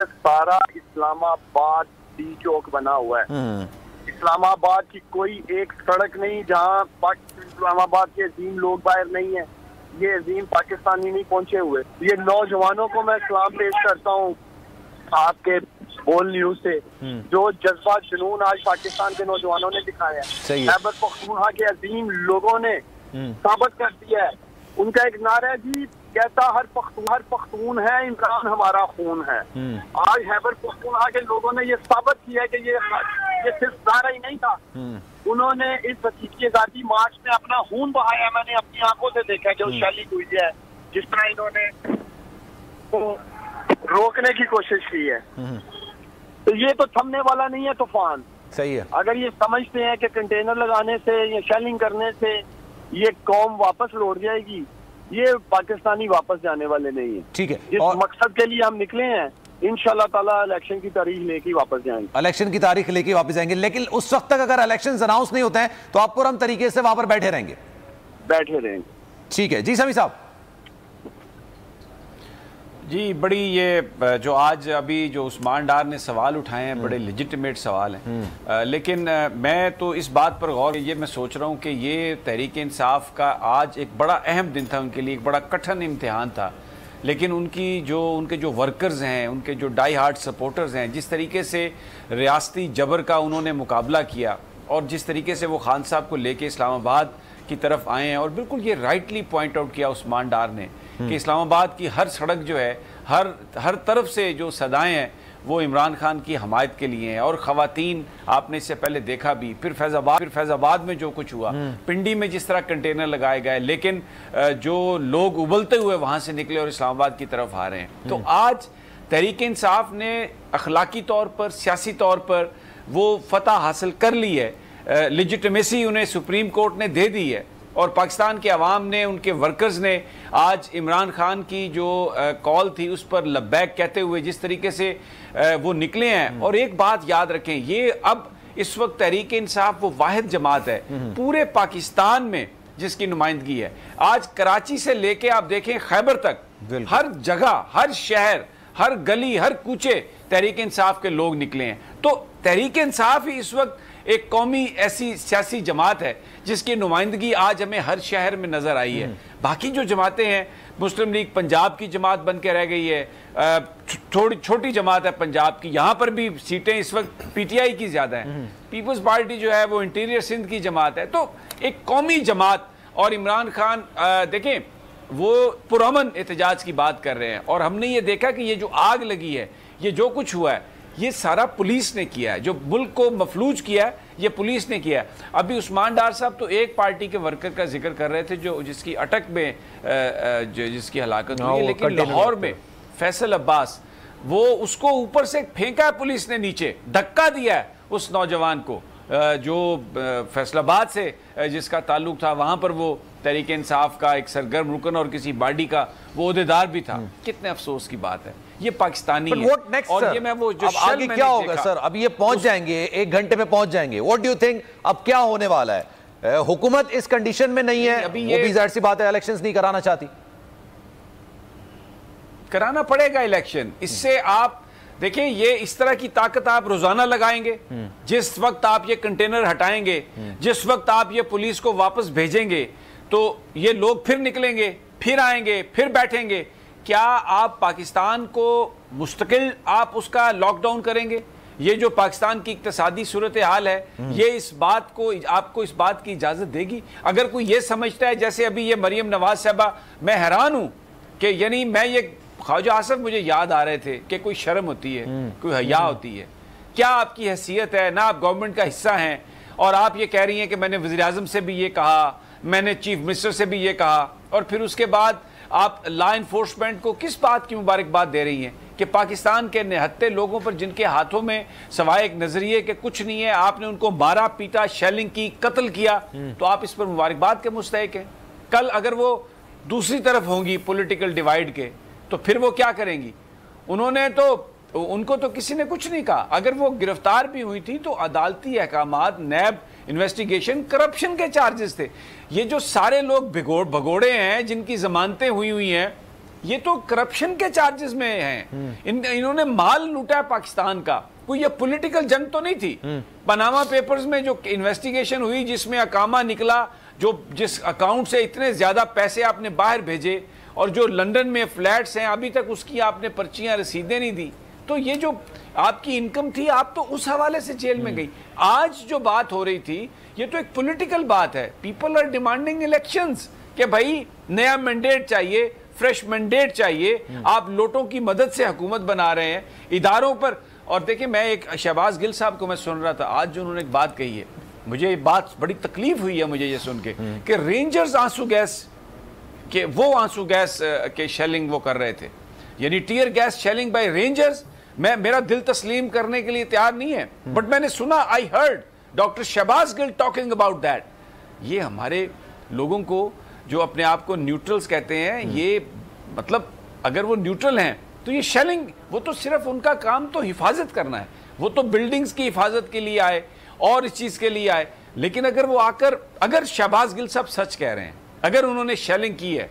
सारा इस्लामाबाद डी चौक बना हुआ है। इस्लामाबाद की कोई एक सड़क नहीं जहाँ इस्लामाबाद के अजीम लोग बाहर नहीं है। ये अजीम पाकिस्तानी नहीं पहुंचे हुए। ये नौजवानों को मैं सलाम पेश करता हूँ आपके बोल न्यूज से, जो जज्बा जुनून आज पाकिस्तान के नौजवानों ने दिखाया है। खैबर पख्तूनख्वा के अजीम लोगों ने साबित कर दिया है। उनका एक नारा है जी, कहता हर पख्तून है, इमरान हमारा खून है। आज खैबर पख्तूनख्वा के लोगों ने ये साबित किया है कि ये सिर्फ नारा ही नहीं था, उन्होंने इस हकीकी आजादी मार्च में अपना खून बहाया। मैंने अपनी आंखों से देखा कि उस शैली हुई है, जिस तरह इन्होंने तो रोकने की कोशिश की है। तो ये तो थमने वाला नहीं है तूफान। सही है। अगर ये समझते हैं कि कंटेनर लगाने से या शेलिंग करने से ये कौम वापस लौट जाएगी, ये पाकिस्तानी वापस जाने वाले नहीं है। ठीक है। जिस मकसद के लिए हम निकले हैं, इंशाल्लाह ताला इलेक्शन की तारीख लेके वापस जाएंगे। इलेक्शन की तारीख लेके वापस जाएंगे, लेकिन उस वक्त तक अगर इलेक्शन अनाउंस नहीं होते हैं तो आप पुरअमन तरीके से वहां पर बैठे रहेंगे? ठीक है जी। समी साहब जी, बड़ी ये जो आज अभी जो उस्मान डार ने सवाल उठाए हैं बड़े लेजिटिमेट सवाल हैं, लेकिन मैं तो इस बात पर गौर, ये मैं सोच रहा हूँ कि ये तहरीक इंसाफ का आज एक बड़ा अहम दिन था, उनके लिए एक बड़ा कठिन इम्तिहान था। लेकिन उनके जो वर्कर्स हैं, उनके जो डाई हार्ट सपोर्टर्स हैं, जिस तरीके से रियासती जबर का उन्होंने मुकाबला किया और जिस तरीके से वो खान साहब को लेके इस्लामाबाद की तरफ आए हैं, और बिल्कुल ये राइटली पॉइंट आउट किया उस्मान डार ने कि इस्लामाबाद की हर सड़क जो है, हर तरफ से जो सदाएं हैं वो इमरान खान की हमायत के लिए हैं। और ख़वातीन आपने इससे पहले देखा भी, फिर फैज़ाबाद में जो कुछ हुआ, पिंडी में जिस तरह कंटेनर लगाए गए, लेकिन जो लोग उबलते हुए वहाँ से निकले और इस्लामाबाद की तरफ आ रहे हैं। तो आज तहरीक इंसाफ ने अखलाकी तौर पर, सियासी तौर पर वो फतह हासिल कर ली है, लेजिटिमेसी उन्हें सुप्रीम कोर्ट ने दे दी है, और पाकिस्तान के अवाम ने, उनके वर्कर्स ने आज इमरान खान की जो कॉल थी उस पर लब्बैक कहते हुए जिस तरीके से वो निकले हैं। और एक बात याद रखें, ये अब इस वक्त तहरीक इंसाफ वो वाहिद जमात है पूरे पाकिस्तान में जिसकी नुमाइंदगी है। आज कराची से लेके आप देखें खैबर तक, हर जगह, हर शहर, हर गली, हर कूचे तहरीक इंसाफ के लोग निकले हैं। तो तहरीक इंसाफ ही इस वक्त एक कौमी ऐसी सियासी जमात है जिसकी नुमाइंदगी आज हमें हर शहर में नजर आई है। बाकी जो जमातें हैं, मुस्लिम लीग पंजाब की जमात बन के रह गई है, थोड़ी छोटी जमात है पंजाब की, यहाँ पर भी सीटें इस वक्त पीटीआई की ज्यादा हैं। पीपल्स पार्टी जो है वो इंटीरियर सिंध की जमात है। तो एक कौमी जमात, और इमरान खान देखें वो पुरअमन एहतजाज की बात कर रहे हैं, और हमने ये देखा कि ये जो आग लगी है, ये जो कुछ हुआ है, ये सारा पुलिस ने किया है। जो मुल्क को मफलूज किया है ये पुलिस ने किया है। अभी उस्मान डार साहब तो एक पार्टी के वर्कर का जिक्र कर रहे थे जो जिसकी अटक में जिसकी हलाकत हुई है, लेकिन लाहौर में फैसल अब्बास, वो उसको ऊपर से फेंका है पुलिस ने, नीचे धक्का दिया है उस नौजवान को जो फैसलाबाद से जिसका ताल्लुक था। वहां पर वो तहरीक इंसाफ का एक सरगर्म रुकन और किसी बॉडी का वो ओहदेदार भी था। कितने अफसोस की बात है, ये पाकिस्तानी है। और ये मैं वो जो अब आगे क्या होगा सर, अब ये पहुंच जाएंगे, 1 घंटे में पहुंच जाएंगे। व्हाट डू यू थिंक अब क्या होने वाला है? हुकूमत इस कंडीशन में नहीं है, अभी वो भी जाहिर सी बात है इलेक्शंस नहीं कराना चाहती। कराना पड़ेगा इलेक्शन। इससे आप देखिए, ये इस तरह की ताकत आप रोजाना लगाएंगे। जिस वक्त आप ये कंटेनर हटाएंगे, जिस वक्त आप ये पुलिस को वापस भेजेंगे, तो ये लोग फिर निकलेंगे, फिर आएंगे, फिर बैठेंगे। क्या आप पाकिस्तान को मुस्तकिल आप उसका लॉकडाउन करेंगे? ये जो पाकिस्तान की इक्तिसादी सूरत हाल है, ये इस बात को, आपको इस बात की इजाजत देगी? अगर कोई ये समझता है, जैसे अभी ये मरियम नवाज साहबा, मैं हैरान हूं कि यानी मैं ये ख्वाजा आसफ मुझे याद आ रहे थे कि कोई शर्म होती है, कोई हया होती है। क्या आपकी हैसियत है? ना आप गवर्नमेंट का हिस्सा हैं और आप ये कह रही हैं कि मैंने वज़ीर आज़म से भी ये कहा, मैंने चीफ मिनिस्टर से भी ये कहा, और फिर उसके बाद आप लॉ इन्फोर्समेंट को किस बात की मुबारकबाद दे रही हैं कि पाकिस्तान के निहत्ते लोगों पर जिनके हाथों में सवाए एक नजरिए के कुछ नहीं है, आपने उनको मारा पीटा, शेलिंग की, कत्ल किया, तो आप इस पर मुबारकबाद के मुस्तहिक हैं। कल अगर वो दूसरी तरफ होंगी पॉलिटिकल डिवाइड के, तो फिर वो क्या करेंगी? उनको तो किसी ने कुछ नहीं कहा। अगर वो गिरफ्तार भी हुई थी तो अदालती अहकामात, नैब इन्वेस्टिगेशन, करप्शन के चार्जेस थे। ये जो सारे लोग भगोड़े हैं जिनकी जमानतें हुई हैं, ये तो करप्शन के चार्जेस में हैं। इन्होंने माल लूटा है पाकिस्तान का, कोई ये पॉलिटिकल जंग तो नहीं थी। पनामा पेपर्स में जो इन्वेस्टिगेशन हुई, जिसमें अकामा निकला, जो जिस अकाउंट से इतने ज्यादा पैसे आपने बाहर भेजे, और जो लंदन में फ्लैट्स हैं अभी तक उसकी आपने पर्चियां रसीदें नहीं दी, तो ये जो आपकी इनकम थी आप तो उस हवाले से जेल में गई। आज जो बात हो रही थी ये तो एक पॉलिटिकल बात है। पीपल आर डिमांडिंग इलेक्शंस कि भाई नया मैंडेट चाहिए, फ्रेश मैंडेट चाहिए। आप लोटों की मदद से हुकूमत बना रहे हैं इदारों पर। और देखिए, मैं एक शहबाज गिल साहब को मैं सुन रहा था आज, जो उन्होंने एक बात कही है, मुझे ये बात बड़ी तकलीफ हुई है मुझे ये सुन के कि रेंजर्स आंसू गैस के आंसू गैस के शेलिंग वो कर रहे थे, यानी tear gas shelling by rangers. मेरा दिल तस्लीम करने के लिए तैयार नहीं है, बट मैंने सुना, I heard doctor Shahbaz Gill talking about that. ये हमारे लोगों को जो अपने आप को न्यूट्रल्स कहते हैं, ये मतलब अगर वो न्यूट्रल हैं तो ये शेलिंग, वो तो सिर्फ उनका काम तो हिफाजत करना है, वो तो बिल्डिंग्स की हिफाजत के लिए आए और इस चीज के लिए आए। लेकिन अगर वो आकर, अगर शहबाज गिल साहब सच कह रहे हैं, अगर उन्होंने शेलिंग की है